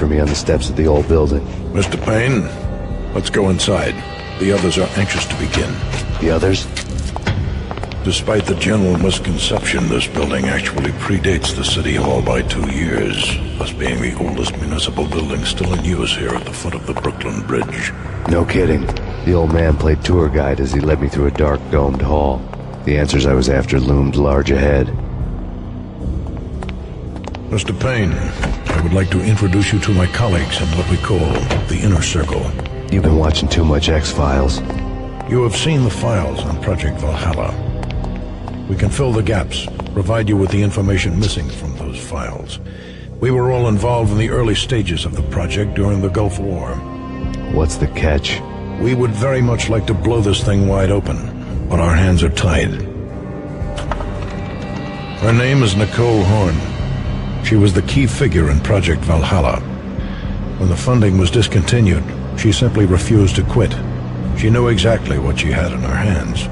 for me on the steps of the old building. Mr. Payne, let's go inside. The others are anxious to begin. The others? Despite the general misconception, this building actually predates the City Hall by 2 years, thus being the oldest municipal building still in use here at the foot of the Brooklyn Bridge. No kidding. The old man played tour guide as he led me through a dark domed hall. The answers I was after loomed large ahead. Mr. Payne, I would like to introduce you to my colleagues in what we call the Inner Circle. You've been watching too much X-Files. You have seen the files on Project Valhalla. We can fill the gaps, provide you with the information missing from those files. We were all involved in the early stages of the project during the Gulf War. What's the catch? We would very much like to blow this thing wide open, but our hands are tied. Her name is Nicole Horn. She was the key figure in Project Valhalla. When the funding was discontinued, she simply refused to quit. She knew exactly what she had in her hands.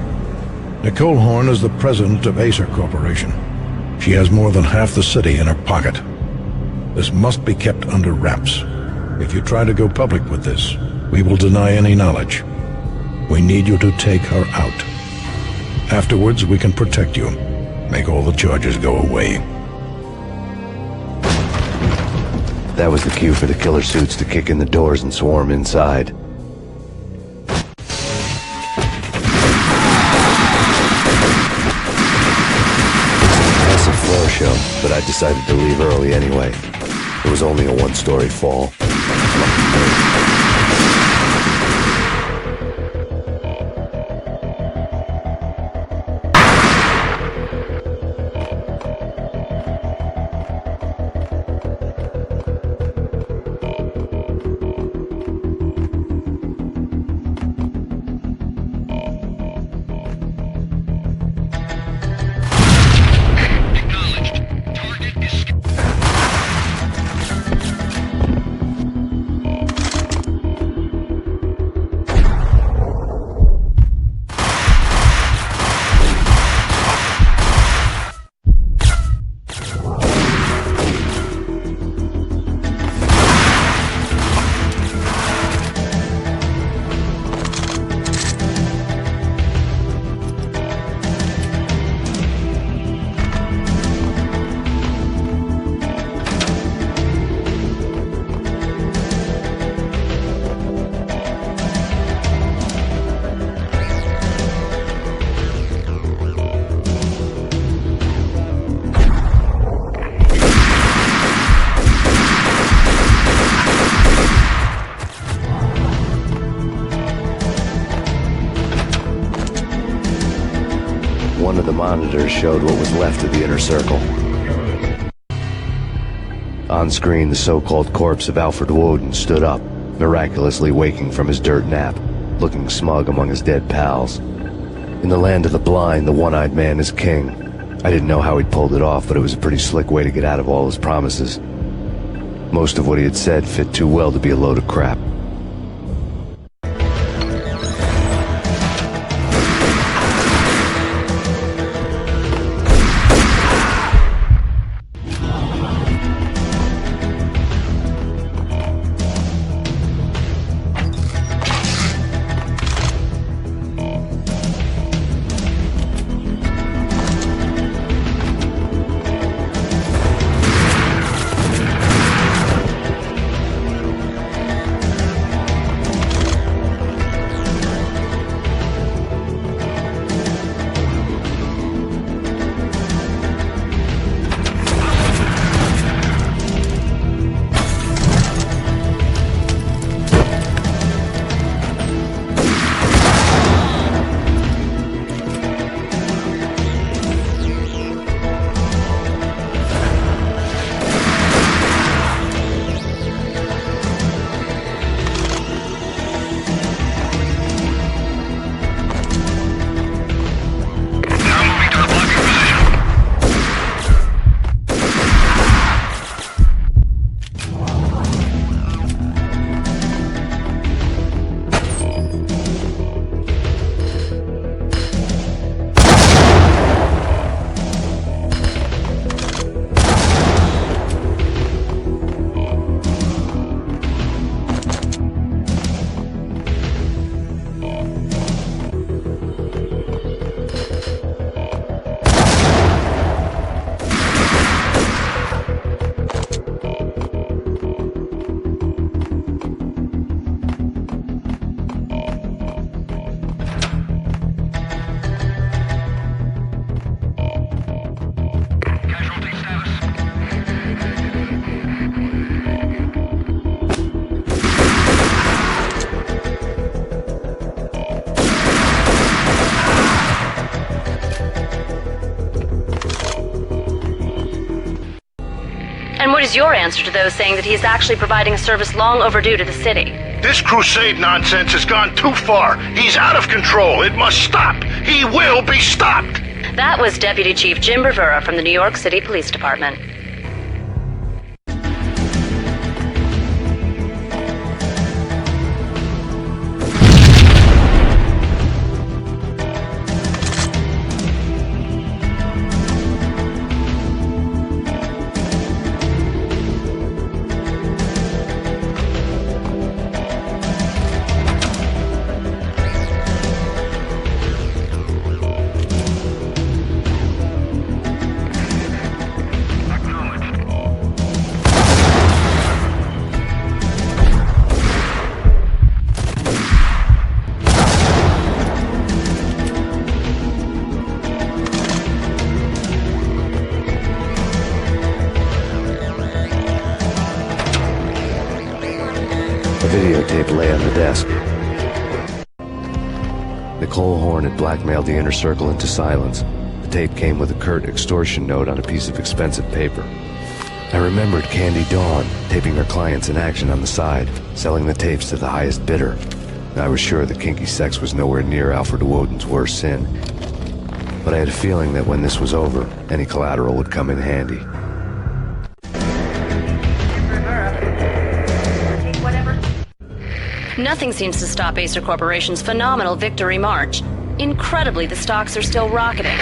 Nicole Horn is the president of Acer Corporation. She has more than half the city in her pocket. This must be kept under wraps. If you try to go public with this, we will deny any knowledge. We need you to take her out. Afterwards, we can protect you. Make all the charges go away. That was the cue for the killer suits to kick in the doors and swarm inside. Show, but I decided to leave early anyway. It was only a one-story fall. One of the monitors showed what was left of the Inner Circle. On screen, the so-called corpse of Alfred Woden stood up, miraculously waking from his dirt nap, looking smug among his dead pals. In the land of the blind, the one-eyed man is king. I didn't know how he'd pulled it off, but it was a pretty slick way to get out of all his promises. Most of what he had said fit too well to be a load of crap. is your answer to those saying that he's actually providing a service long overdue to the city? This crusade nonsense has gone too far. He's out of control. It must stop. He will be stopped. That was Deputy Chief Jim Rivera from the New York City Police Department. A videotape lay on the desk. Nicole Horn had blackmailed the inner circle into silence. The tape came with a curt extortion note on a piece of expensive paper. I remembered Candy Dawn taping her clients in action on the side, selling the tapes to the highest bidder. I was sure that kinky sex was nowhere near Alfred Woden's worst sin. But I had a feeling that when this was over, any collateral would come in handy. Nothing seems to stop Acer Corporation's phenomenal victory march. Incredibly, the stocks are still rocketing.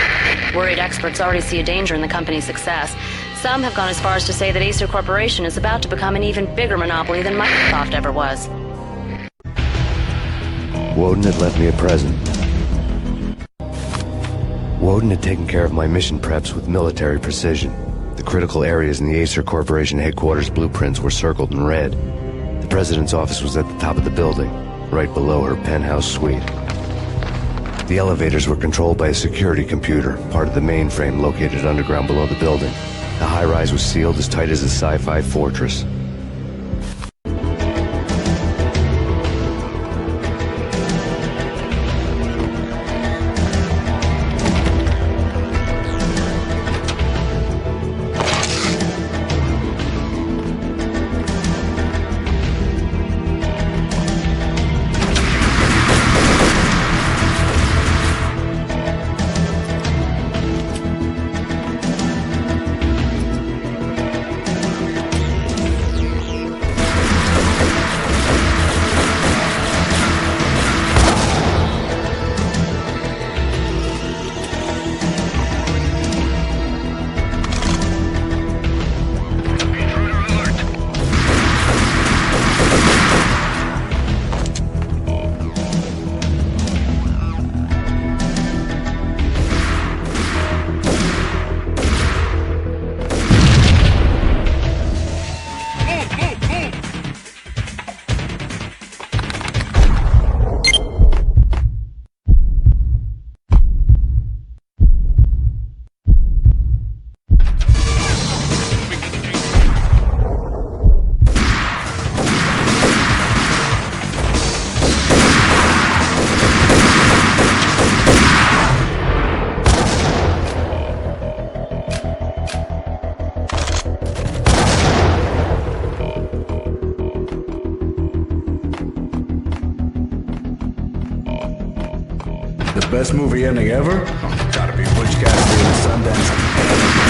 Worried experts already see a danger in the company's success. Some have gone as far as to say that Acer Corporation is about to become an even bigger monopoly than Microsoft ever was. Woden had left me a present. Woden had taken care of my mission preps with military precision. The critical areas in the Acer Corporation headquarters blueprints were circled in red. The president's office was at the top of the building, right below her penthouse suite. The elevators were controlled by a security computer, part of the mainframe located underground below the building. The high-rise was sealed as tight as a sci-fi fortress. Best movie ending ever? Oh, gotta be Butch Cassidy and the Sundance.